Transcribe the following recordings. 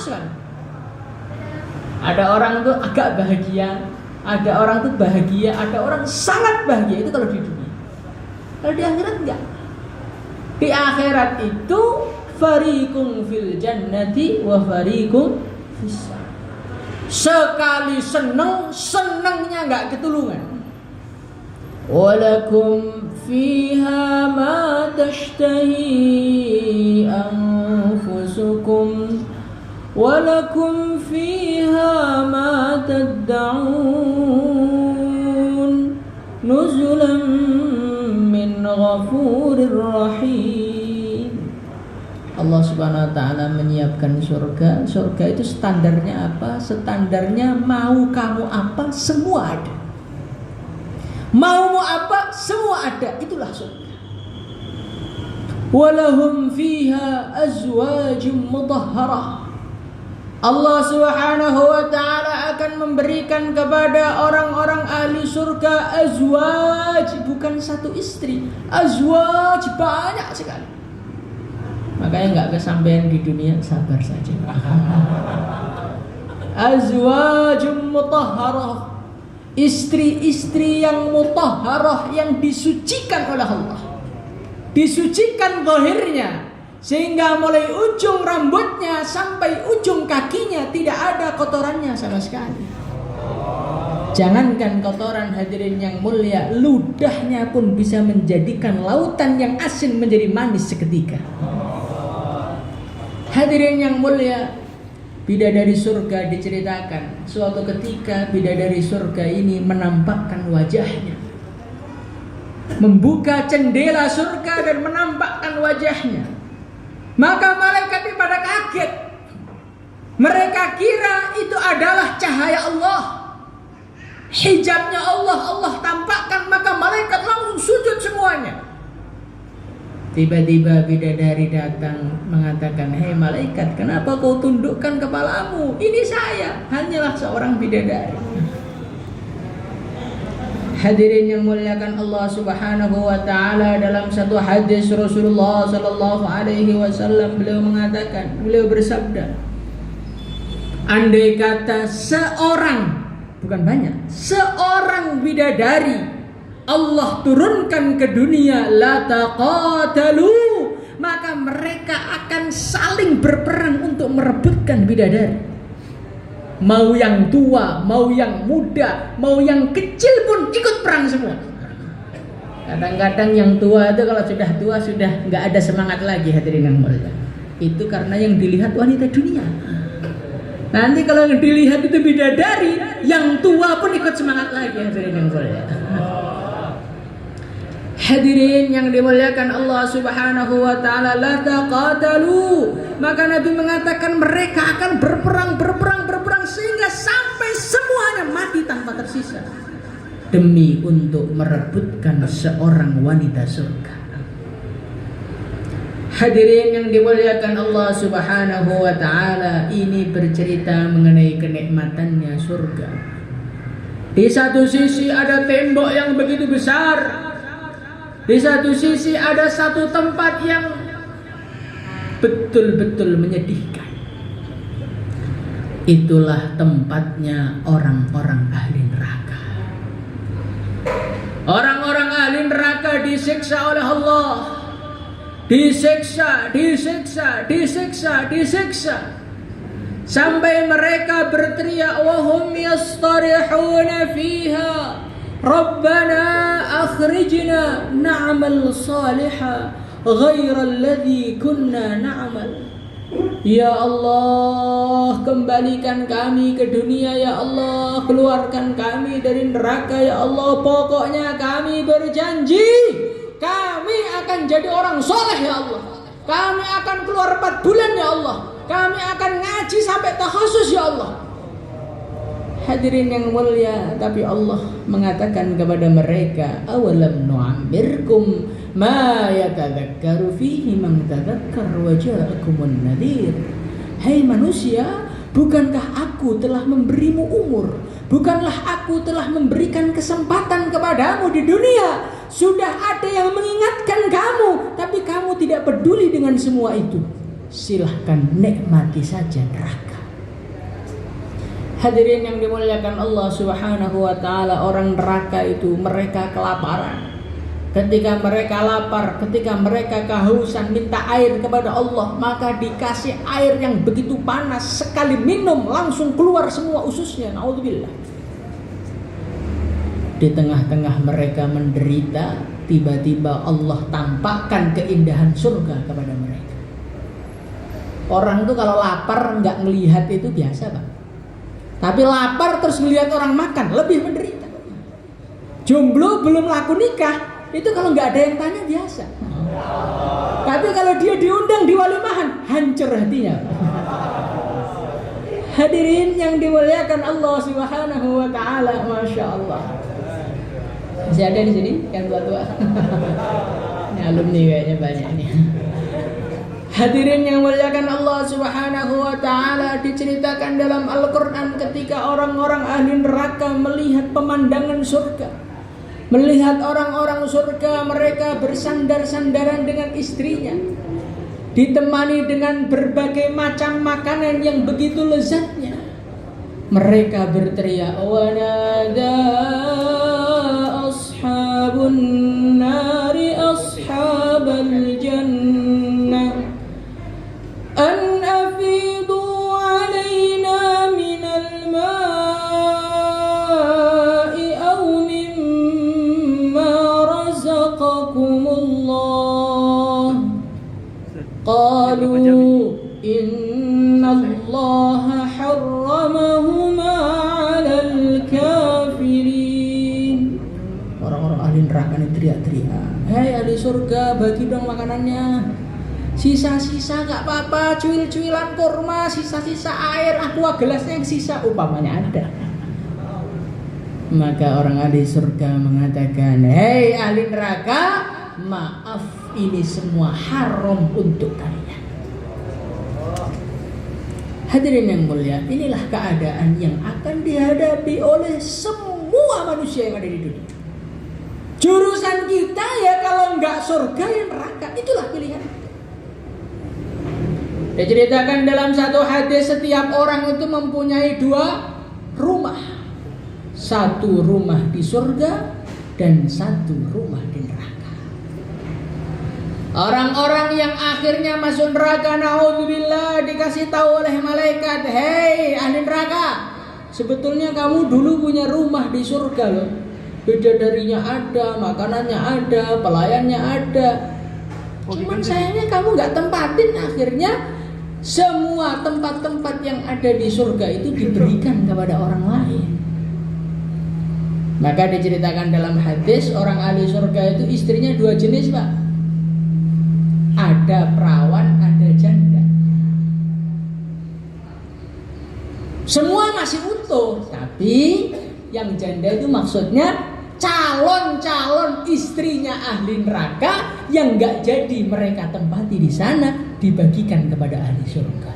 sekali. Ada orang tuh agak bahagia, ada orang tuh bahagia, ada orang sangat bahagia. Itu kalau di dunia. Kalau di akhirat enggak. Di akhirat itu fariqun fil jannati wa fariqun fis. Sekali seneng, senengnya enggak ketulungan. Walakum fiha ma tashtahi anfusukum walakum fiha ma tad'un nuzulan min ghafurir rahim. Allah Subhanahu wa taala menyiapkan surga. Surga itu standarnya apa? Standarnya mau kamu apa semua ada. Mau apa semua ada, itulah surga. Walahum fiha azwajum mutahharah. Allah Subhanahu wa taala akan memberikan kepada orang-orang ahli surga azwaj, bukan satu istri, azwaj banyak sekali. Makanya enggak kesampaian di dunia, sabar saja. Azwajum mutahharah. Istri-istri yang mutahharah, yang disucikan oleh Allah, disucikan zahirnya, sehingga mulai ujung rambutnya sampai ujung kakinya tidak ada kotorannya sama sekali. Jangankan kotoran, hadirin yang mulia, ludahnya pun bisa menjadikan lautan yang asin menjadi manis seketika. Hadirin yang mulia, bidadari surga diceritakan suatu ketika bidadari surga ini menampakkan wajahnya, membuka jendela surga dan menampakkan wajahnya. Maka malaikat pada kaget. Mereka kira itu adalah cahaya Allah, hijabnya Allah, Allah tampakkan. Maka malaikat langsung sujud semuanya. Tiba-tiba bidadari datang mengatakan, "Hei malaikat, kenapa kau tundukkan kepalamu? Ini saya, hanyalah seorang bidadari." Hadirin yang muliakan Allah Subhanahu wa taala, dalam satu hadis Rasulullah sallallahu alaihi wasallam beliau mengatakan, beliau bersabda, andai kata seorang, bukan banyak, seorang bidadari Allah turunkan ke dunia, la taqatalu, maka mereka akan saling berperang untuk merebutkan bidadari. Mau yang tua, mau yang muda, mau yang kecil pun ikut perang semua. Kadang-kadang yang tua itu kalau sudah tua sudah nggak ada semangat lagi, hadirin yang mulia. Itu karena yang dilihat wanita dunia. Nanti kalau yang dilihat itu bidadari, yang tua pun ikut semangat lagi, hadirin yang mulia. Hadirin yang dimuliakan Allah Subhanahu wa taala, la taqatalu. Maka Nabi mengatakan mereka akan berperang sehingga sampai semuanya mati tanpa tersisa demi untuk merebutkan seorang wanita surga. Hadirin yang dimuliakan Allah Subhanahu wa taala, ini bercerita mengenai kenikmatannya surga. Di satu sisi ada tembok yang begitu besar. Di satu sisi ada satu tempat yang betul-betul menyedihkan. Itulah tempatnya orang-orang ahli neraka. Orang-orang ahli neraka disiksa oleh Allah. Disiksa. Sampai mereka berteriak, wahum yastarihuna fiha, Rabbana akhrijna na'mal salihah ghairal ladzi kunna na'mal. Ya Allah, kembalikan kami ke dunia ya Allah, keluarkan kami dari neraka ya Allah. Pokoknya kami berjanji kami akan jadi orang soleh ya Allah. Kami akan keluar 4 bulan ya Allah. Kami akan ngaji sampai tahasus ya Allah. Hadirin yang mulia, tapi Allah mengatakan kepada mereka, awalam nu'ammirkum ma yatadzakkaru fihi man tadzakkar wa ja'akumun nadhir. Hai manusia, bukankah aku telah memberimu umur? Bukanlah aku telah memberikan kesempatan kepadamu di dunia? Sudah ada yang mengingatkan kamu, tapi kamu tidak peduli dengan semua itu. Silahkan nikmati saja neraka. Hadirin yang dimuliakan Allah Subhanahu wa taala, orang neraka itu mereka kelaparan. Ketika mereka lapar, ketika mereka kehausan minta air kepada Allah, maka dikasih air yang begitu panas, sekali minum langsung keluar semua ususnya. Naudzubillah. Di tengah-tengah mereka menderita, tiba-tiba Allah tampakkan keindahan surga kepada mereka. Orang tuh kalau lapar nggak ngelihat itu biasa, Pak. Tapi lapar terus melihat orang makan, lebih menderita. Jomblo belum laku nikah, itu kalau nggak ada yang tanya biasa. Tapi kalau dia diundang di walimahan, hancur hatinya. Hadirin yang dimuliakan Allah Subhanahu wa taala, Masya Allah. Masih ada di sini yang tua-tua? Ini alumni kayaknya banyak nih. Hadirin yang muliakan Allah Subhanahu wa taala, diceritakan dalam Al-Qur'an ketika orang-orang ahli neraka melihat pemandangan surga. Melihat orang-orang surga, mereka bersandar-sandaran dengan istrinya, ditemani dengan berbagai macam makanan yang begitu lezatnya. Mereka berteriak, wa nada ashabun nari ashabal jannah an afidu alaina minal ma'i aw mimma razaqakumullah. Qalu inna allaha harramahuma 'alal kafirin. Orang-orang ahli neraka ini teriak-teriak, hei ahli surga, bagi dong makanannya. Sisa-sisa gak apa-apa, cuil-cuilan kurma, sisa-sisa air, aqua gelasnya yang sisa, umpamanya ada. Maka orang ahli surga mengatakan, hei ahli neraka, maaf, ini semua haram untuk kalian. Hadirin yang mulia, inilah keadaan yang akan dihadapi oleh semua manusia yang ada di dunia. Jurusan kita ya kalau enggak surga ya neraka, itulah pilihan. Diceritakan dalam satu hadis, setiap orang itu mempunyai dua rumah. Satu rumah di surga dan satu rumah di neraka. Orang-orang yang akhirnya masuk neraka, naudzubillah, dikasih tahu oleh malaikat, hei ahli neraka, sebetulnya kamu dulu punya rumah di surga loh. Bidadarinya ada, makanannya ada, pelayannya ada. Cuman sayangnya kamu gak tempatin, akhirnya semua tempat-tempat yang ada di surga itu diberikan kepada orang lain. Maka diceritakan dalam hadis, orang ahli surga itu istrinya dua jenis, Pak. Ada perawan, ada janda. Semua masih utuh, tapi yang janda itu maksudnya calon-calon istrinya ahli neraka yang gak jadi mereka tempati di sana, dibagikan kepada ahli surga.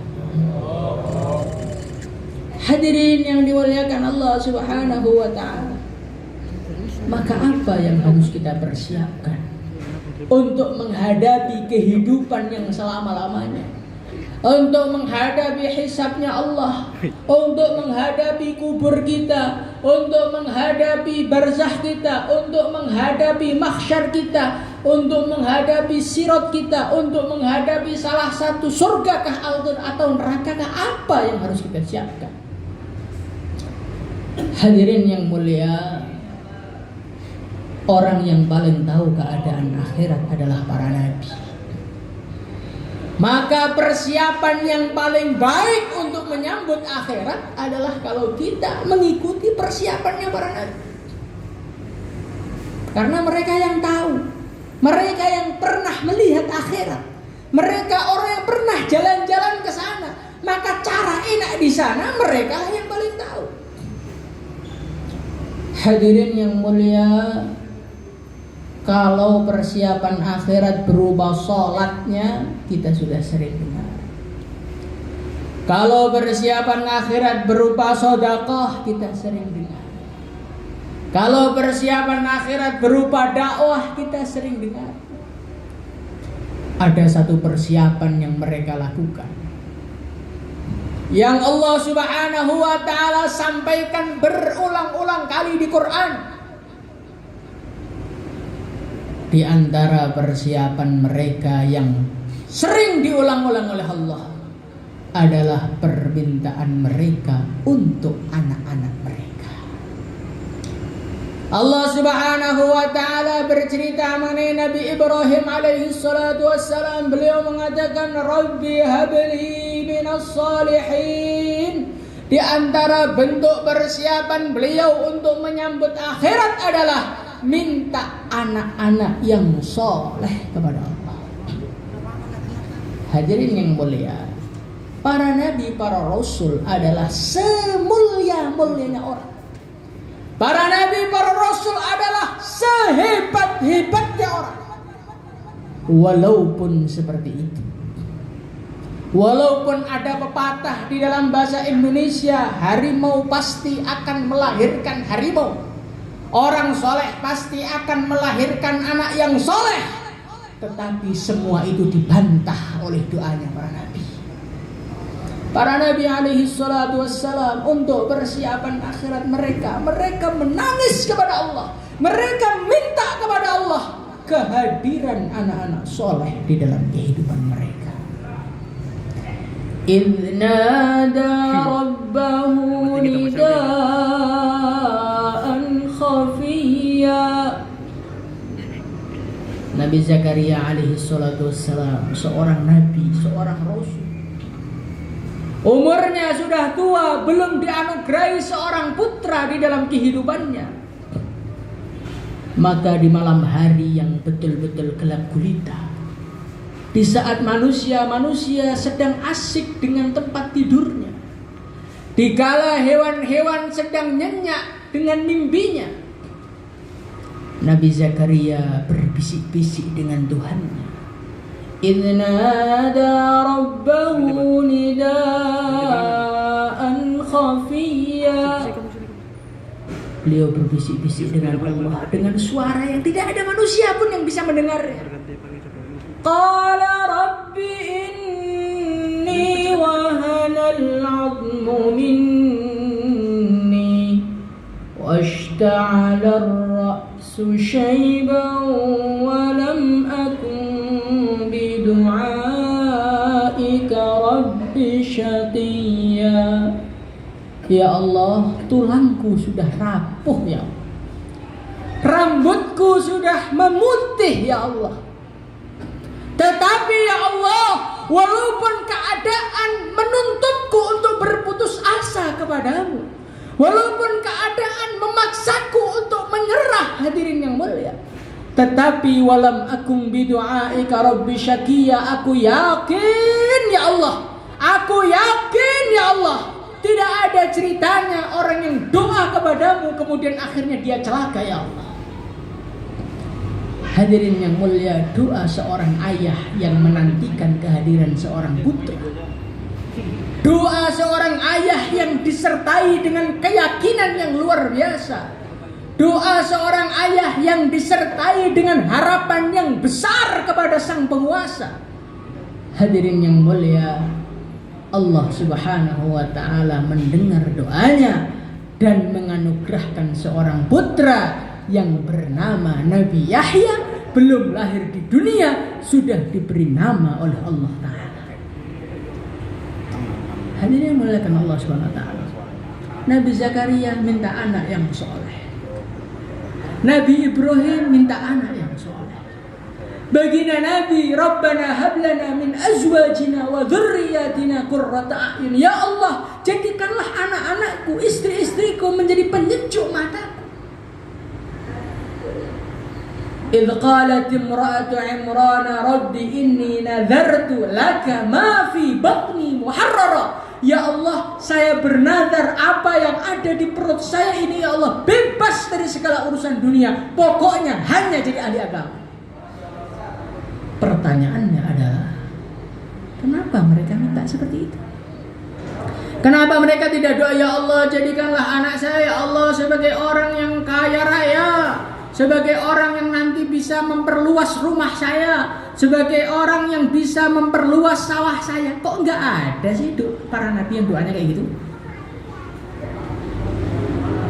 Hadirin yang dimuliakan Allah Subhanahu wa taala, maka apa yang harus kita persiapkan untuk menghadapi kehidupan yang selama-lamanya, untuk menghadapi hisabnya Allah, untuk menghadapi kubur kita, untuk menghadapi barzakh kita, untuk menghadapi mahsyar kita, untuk menghadapi sirat kita, untuk menghadapi salah satu surgakah atau nerakakah, apa yang harus kita siapkan? Hadirin yang mulia, orang yang paling tahu keadaan akhirat adalah para nabi. Maka persiapan yang paling baik untuk menyambut akhirat adalah kalau kita mengikuti persiapannya para nabi. Karena mereka yang tahu, mereka yang pernah melihat akhirat, mereka orang yang pernah jalan-jalan ke sana, maka cara enak di sana mereka yang paling tahu. Hadirin yang mulia, kalau persiapan akhirat berupa sholatnya, kita sudah sering dengar. Kalau persiapan akhirat berupa sedekah, kita sering dengar. Kalau persiapan akhirat berupa dakwah, kita sering dengar. Ada satu persiapan yang mereka lakukan, yang Allah Subhanahu wa ta'ala sampaikan berulang-ulang kali di Quran. Di antara persiapan mereka yang sering diulang-ulang oleh Allah adalah permintaan mereka untuk anak-anak mereka. Allah Subhanahu wa ta'ala bercerita mengenai Nabi Ibrahim alaihi salatu wassalam. Beliau mengatakan, Rabbi habli minas salihin. Di antara bentuk persiapan beliau untuk menyambut akhirat adalah minta anak-anak yang soleh kepada Allah. Hadirin yang mulia, para nabi, para rasul adalah semulia-mulianya orang. Para nabi, para rasul adalah sehebat-hebatnya orang. Walaupun seperti itu, walaupun ada pepatah di dalam bahasa Indonesia, harimau pasti akan melahirkan harimau, orang soleh pasti akan melahirkan anak yang soleh, tetapi semua itu dibantah oleh doanya para nabi. Para nabi alaihi salatu wassalam untuk persiapan akhirat mereka menangis kepada Allah. Mereka minta kepada Allah kehadiran anak-anak soleh di dalam kehidupan mereka. إِذْ نَادَى رَبَّهُ نِدَاءً خَفِيًّا. Nabi Zakaria alaihi salatu wassalam, seorang nabi, seorang rasul. Umurnya sudah tua, belum dianugerahi seorang putra di dalam kehidupannya. Maka di malam hari yang betul-betul gelap gulita, di saat manusia sedang asik dengan tempat tidurnya, dikala hewan-hewan sedang nyenyak dengan mimpinya, Nabi Zakaria berbisik-bisik dengan Tuhannya. إِذْ نَادَى رَبَّهُ نِدَاءً خَفِيًّا. Beliau berbisik-bisik dengan Allah dengan suara yang tidak ada manusia pun yang bisa mendengarnya. Qala rabbi inni wahana al-'azmu minni washta'ala ar-ra'su shayban wa lam akun bidu'aika rabbi syaqiyya. Ya Allah, tulangku sudah rapuh ya Allah, rambutku sudah memutih ya Allah, tetapi ya Allah, walaupun keadaan menuntutku untuk berputus asa kepadamu, walaupun keadaan memaksaku untuk menyerah, hadirin yang mulia, tetapi walam akum bidu'aika rabbi syaqiyya, aku yakin ya Allah, aku yakin ya Allah, tidak ada ceritanya orang yang doa kepadamu kemudian akhirnya dia celaka ya Allah. Hadirin yang mulia, doa seorang ayah yang menantikan kehadiran seorang putra, doa seorang ayah yang disertai dengan keyakinan yang luar biasa, doa seorang ayah yang disertai dengan harapan yang besar kepada sang penguasa. Hadirin yang mulia, Allah Subhanahu wa ta'ala mendengar doanya dan menganugerahkan seorang putra yang bernama Nabi Yahya, belum lahir di dunia sudah diberi nama oleh Allah Ta'ala. Hadirin yang muliakan Allah Subhanahu wa ta'ala, Nabi Zakaria minta anak yang soleh, Nabi Ibrahim minta anak yang soleh. Baginda Nabi, Rabbana hablana min azwajina wa dzurriyyatina qurrata a'yun. Ya Allah, jadikanlah anak-anakku, istri-istriku menjadi penyejuk mataku. Idz qalat imra'atu Imran, Rabbi inni nadhartu laka ma fi batni muharrara. Ya Allah, saya bernadar apa yang ada di perut saya ini ya Allah, bebas dari segala urusan dunia, pokoknya hanya jadi ahli agama. Pertanyaannya adalah, kenapa mereka minta seperti itu? Kenapa mereka tidak doa, ya Allah jadikanlah anak saya ya Allah sebagai orang yang kaya raya, sebagai orang yang nanti bisa memperluas rumah saya, sebagai orang yang bisa memperluas sawah saya. Kok nggak ada sih para nabi yang doanya kayak gitu?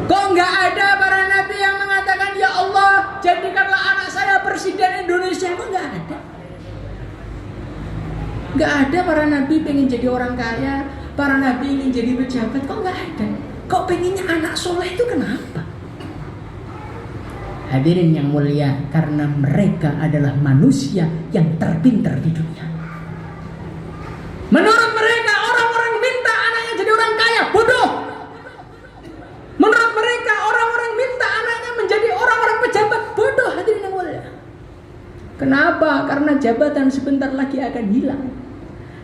Kok nggak ada para nabi yang mengatakan, ya Allah jadikanlah anak saya presiden Indonesia? Kok nggak ada? Nggak ada para nabi pengen jadi orang kaya, para nabi ingin jadi pejabat. Kok nggak ada? Kok pengennya anak soleh itu kenapa? Hadirin yang mulia, karena mereka adalah manusia yang terpintar di dunia. Menurut mereka orang-orang minta anaknya jadi orang kaya, bodoh. Menurut mereka orang-orang minta anaknya menjadi orang-orang pejabat, bodoh. Hadirin yang mulia. Kenapa? Karena jabatan sebentar lagi akan hilang.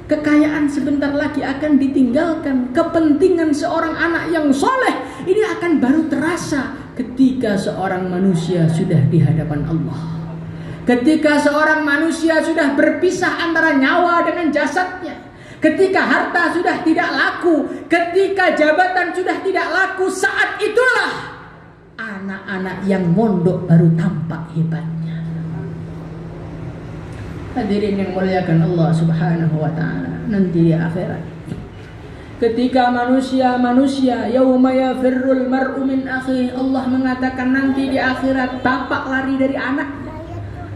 Kekayaan sebentar lagi akan ditinggalkan. Kepentingan seorang anak yang soleh ini akan baru terasa ketika seorang manusia sudah di hadapan Allah. Ketika seorang manusia sudah berpisah antara nyawa dengan jasadnya. Ketika harta sudah tidak laku. Ketika jabatan sudah tidak laku. Saat itulah anak-anak yang mondok baru tampak hebatnya. Hadirin yang muliakan Allah subhanahu wa ta'ala, nanti di akhirat ketika manusia yauma yafirrul mar'u min akhihi, Allah mengatakan nanti di akhirat bapak lari dari anaknya,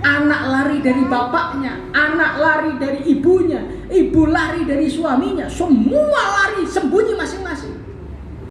anak lari dari bapaknya, anak lari dari ibunya, ibu lari dari suaminya, semua lari sembunyi masing-masing.